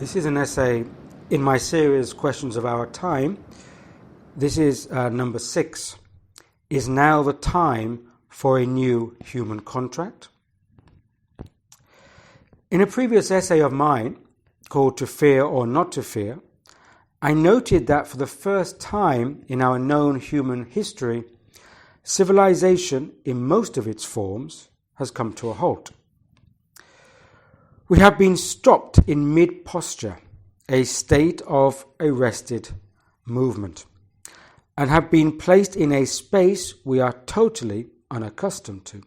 This is an essay in my series Questions of Our Time. This is number 6. Is now the time for a new human contract? In a previous essay of mine, called To Fear or Not to Fear, I noted that for the first time in our known human history, civilization in most of its forms has come to a halt. We have been stopped in mid-posture, a state of arrested movement, and have been placed in a space we are totally unaccustomed to.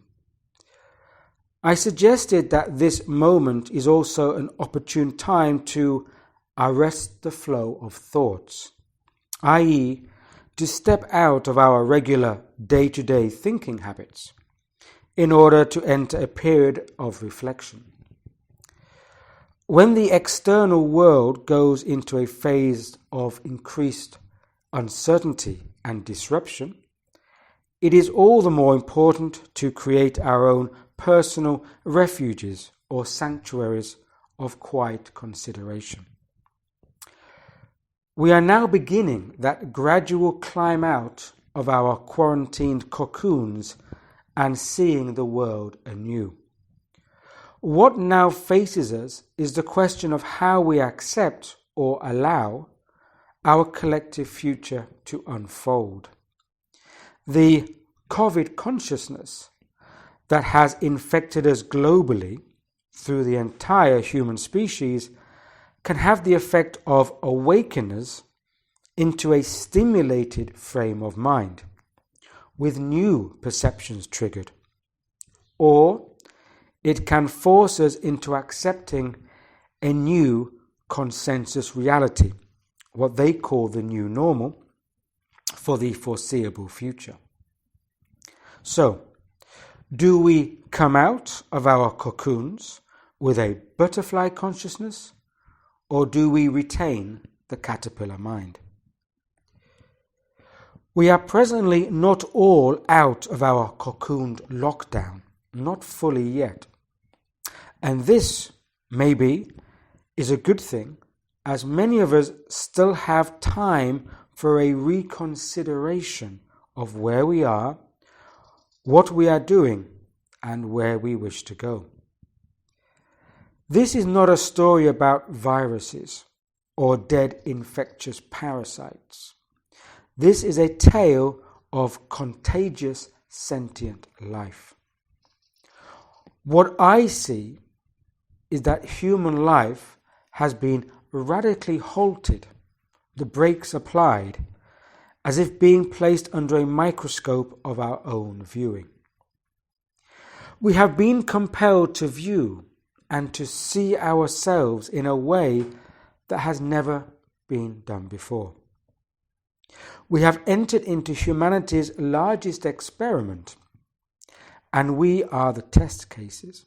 I suggested that this moment is also an opportune time to arrest the flow of thoughts, i.e., to step out of our regular day-to-day thinking habits in order to enter a period of reflection. When the external world goes into a phase of increased uncertainty and disruption, it is all the more important to create our own personal refuges or sanctuaries of quiet consideration. We are now beginning that gradual climb out of our quarantined cocoons and seeing the world anew. What now faces us is the question of how we accept or allow our collective future to unfold. The COVID consciousness that has infected us globally through the entire human species can have the effect of awakening us into a stimulated frame of mind, with new perceptions triggered, or it can force us into accepting a new consensus reality, what they call the new normal, for the foreseeable future. So, do we come out of our cocoons with a butterfly consciousness, or do we retain the caterpillar mind? We are presently not all out of our cocooned lockdown, not fully yet. And this, maybe, is a good thing, as many of us still have time for a reconsideration of where we are, what we are doing, and where we wish to go. This is not a story about viruses or dead infectious parasites. This is a tale of contagious sentient life. What I see is that human life has been radically halted, the brakes applied, as if being placed under a microscope of our own viewing. We have been compelled to view and to see ourselves in a way that has never been done before. We have entered into humanity's largest experiment, and we are the test cases.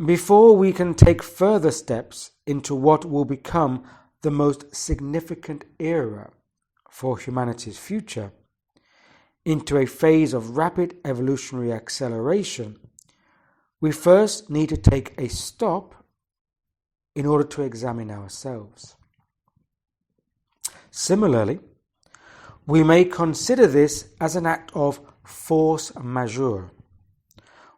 Before we can take further steps into what will become the most significant era for humanity's future, into a phase of rapid evolutionary acceleration, we first need to take a stop in order to examine ourselves. Similarly, we may consider this as an act of force majeure,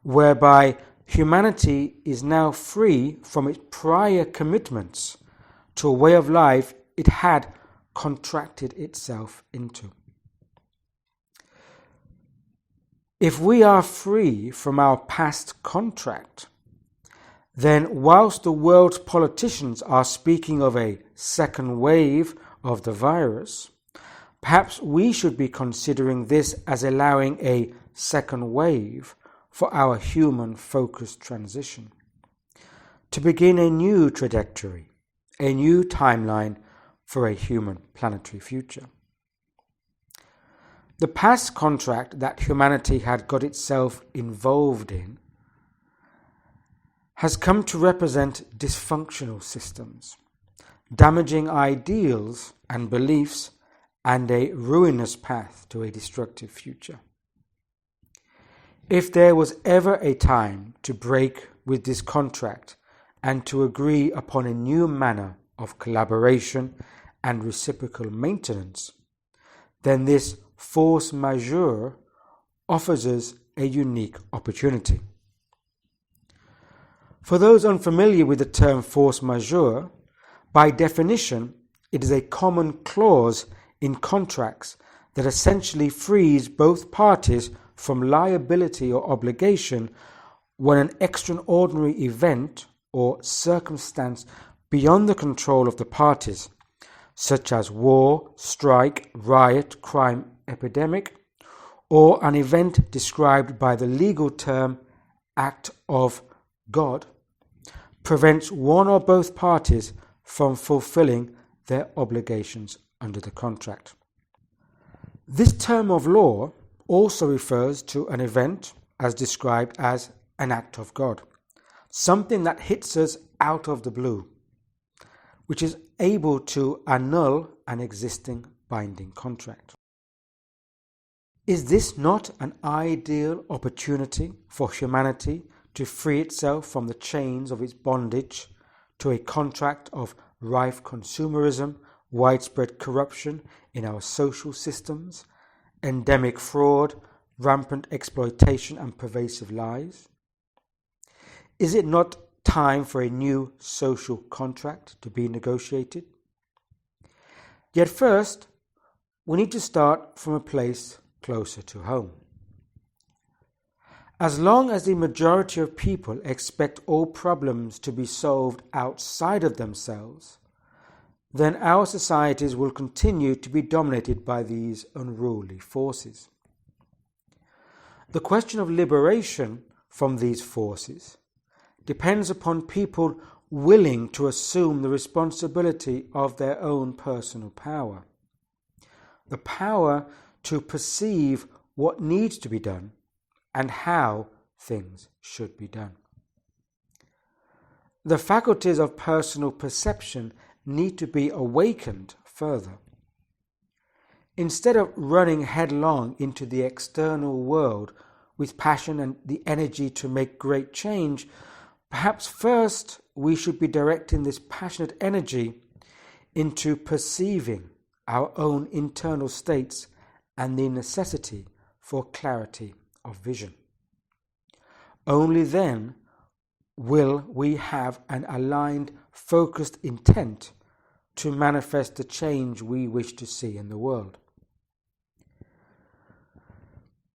whereby humanity is now free from its prior commitments to a way of life it had contracted itself into. If we are free from our past contract, then whilst the world's politicians are speaking of a second wave of the virus, perhaps we should be considering this as allowing a second wave for our human-focused transition, to begin a new trajectory, a new timeline for a human planetary future. The past contract that humanity had got itself involved in has come to represent dysfunctional systems, damaging ideals and beliefs, and a ruinous path to a destructive future. If there was ever a time to break with this contract and to agree upon a new manner of collaboration and reciprocal maintenance, then this force majeure offers us a unique opportunity. For those unfamiliar with the term force majeure, by definition, it is a common clause in contracts that essentially frees both parties from liability or obligation when an extraordinary event or circumstance beyond the control of the parties, such as war, strike, riot, crime, epidemic, or an event described by the legal term act of God, prevents one or both parties from fulfilling their obligations under the contract. This term of law also refers to an event as described as an act of God, something that hits us out of the blue, which is able to annul an existing binding contract. Is this not an ideal opportunity for humanity to free itself from the chains of its bondage to a contract of rife consumerism, widespread corruption in our social systems, endemic fraud, rampant exploitation, and pervasive lies? Is it not time for a new social contract to be negotiated? Yet first, we need to start from a place closer to home. As long as the majority of people expect all problems to be solved outside of themselves, then our societies will continue to be dominated by these unruly forces. The question of liberation from these forces depends upon people willing to assume the responsibility of their own personal power, the power to perceive what needs to be done and how things should be done. The faculties of personal perception need to be awakened further. Instead of running headlong into the external world with passion and the energy to make great change, perhaps first we should be directing this passionate energy into perceiving our own internal states and the necessity for clarity of vision. Only then will we have an aligned, focused intent to manifest the change we wish to see in the world.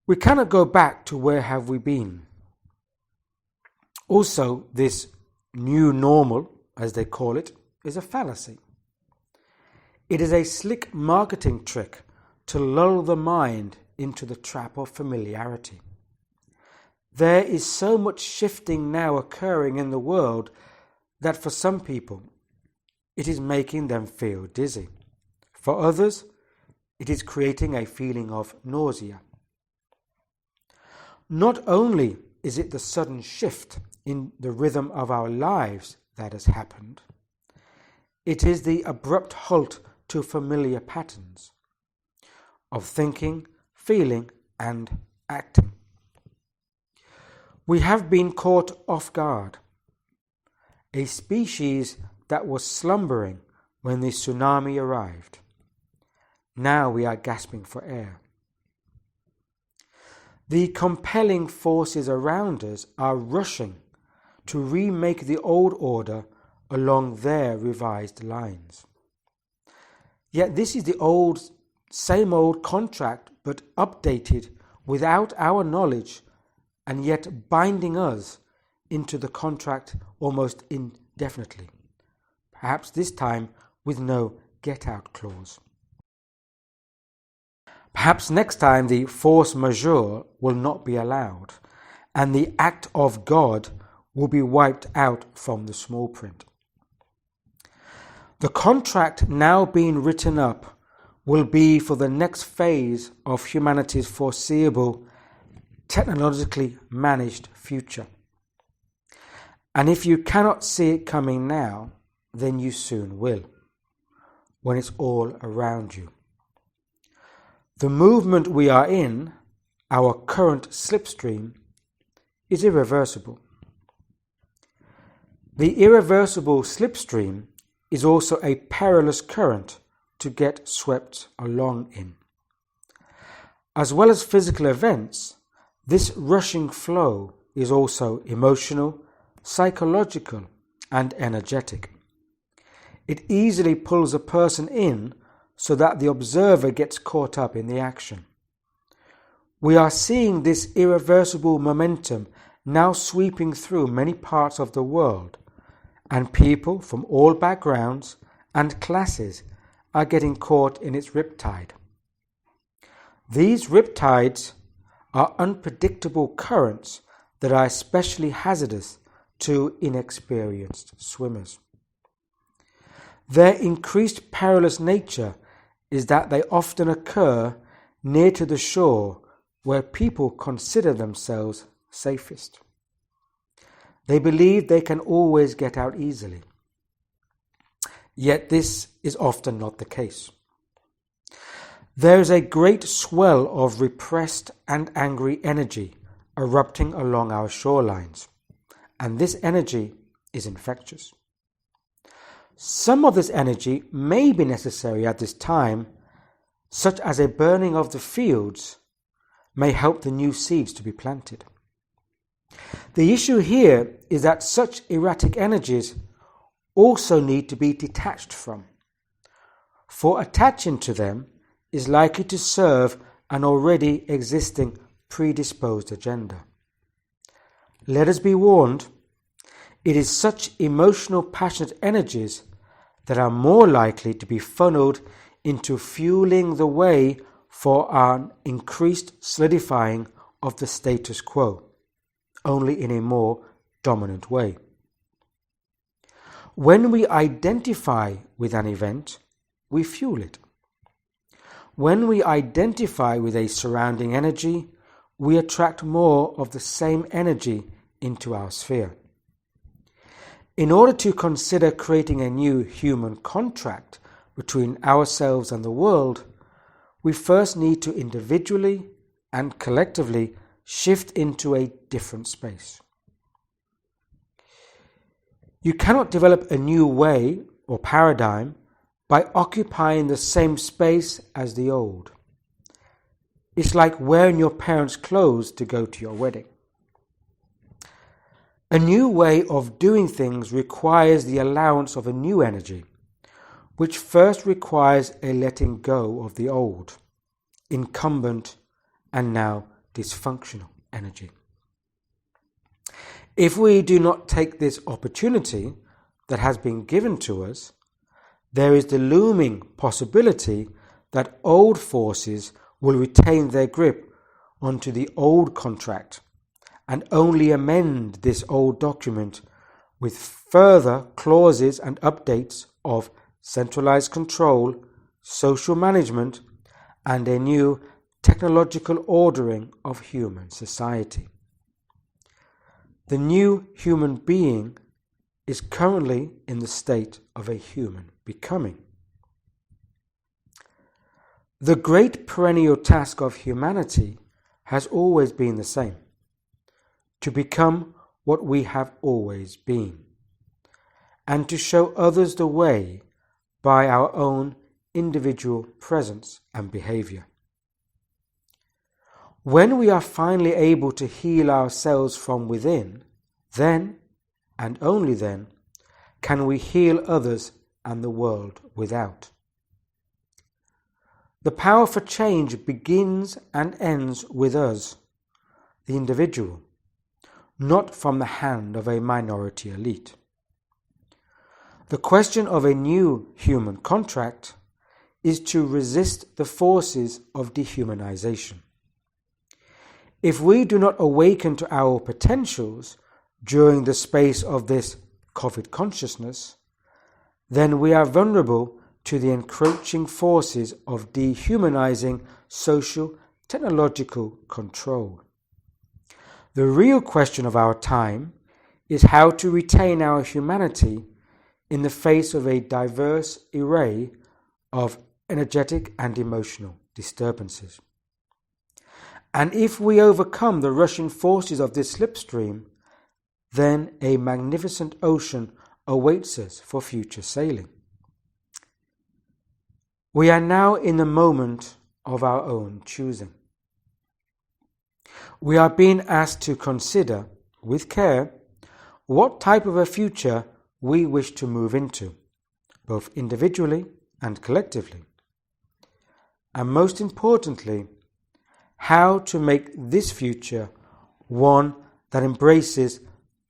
We cannot go back to where have we been. Also, this new normal, as they call it, is a fallacy. It is a slick marketing trick to lull the mind into the trap of familiarity. There is so much shifting now occurring in the world that for some people it is making them feel dizzy. For others, it is creating a feeling of nausea. Not only is it the sudden shift in the rhythm of our lives that has happened, it is the abrupt halt to familiar patterns of thinking, feeling, and acting. We have been caught off guard, a species that was slumbering when the tsunami arrived. Now we are gasping for air. The compelling forces around us are rushing to remake the old order along their revised lines. Yet this is the same old contract, but updated without our knowledge, and yet binding us into the contract almost indefinitely, perhaps this time with no get-out clause. Perhaps next time the force majeure will not be allowed, and the act of God will be wiped out from the small print. The contract now being written up will be for the next phase of humanity's foreseeable, technologically managed future. And if you cannot see it coming now, then you soon will, when it's all around you. The movement we are in, our current slipstream, is irreversible. The irreversible slipstream is also a perilous current to get swept along in. As well as physical events, this rushing flow is also emotional, psychological, and energetic. It easily pulls a person in so that the observer gets caught up in the action. We are seeing this irreversible momentum now sweeping through many parts of the world, and people from all backgrounds and classes are getting caught in its riptide. These riptides are unpredictable currents that are especially hazardous to inexperienced swimmers. Their increased perilous nature is that they often occur near to the shore where people consider themselves safest. They believe they can always get out easily. Yet this is often not the case. There is a great swell of repressed and angry energy erupting along our shorelines, and this energy is infectious. Some of this energy may be necessary at this time, such as a burning of the fields may help the new seeds to be planted. The issue here is that such erratic energies also need to be detached from, for attaching to them is likely to serve an already existing predisposed agenda. Let us be warned, it is such emotional, passionate energies that are more likely to be funneled into fueling the way for an increased solidifying of the status quo, only in a more dominant way. When we identify with an event, we fuel it. When we identify with a surrounding energy, we attract more of the same energy into our sphere. In order to consider creating a new human contract between ourselves and the world, we first need to individually and collectively shift into a different space. You cannot develop a new way or paradigm by occupying the same space as the old. It's like wearing your parents' clothes to go to your wedding. A new way of doing things requires the allowance of a new energy, which first requires a letting go of the old, incumbent, and now dysfunctional energy. If we do not take this opportunity that has been given to us, there is the looming possibility that old forces will retain their grip onto the old contract and only amend this old document with further clauses and updates of centralized control, social management, and a new technological ordering of human society. The new human being is currently in the state of a human becoming. The great perennial task of humanity has always been the same: to become what we have always been, and to show others the way by our own individual presence and behavior. When we are finally able to heal ourselves from within, then, and only then, can we heal others and the world without. The power for change begins and ends with us, the individual, not from the hand of a minority elite. The question of a new human contract is to resist the forces of dehumanization. If we do not awaken to our potentials during the space of this COVID consciousness, then we are vulnerable to the encroaching forces of dehumanizing social technological control. The real question of our time is how to retain our humanity in the face of a diverse array of energetic and emotional disturbances. And if we overcome the rushing forces of this slipstream, then a magnificent ocean awaits us for future sailing. We are now in the moment of our own choosing. We are being asked to consider, with care, what type of a future we wish to move into, both individually and collectively. And most importantly, how to make this future one that embraces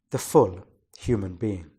the full human being.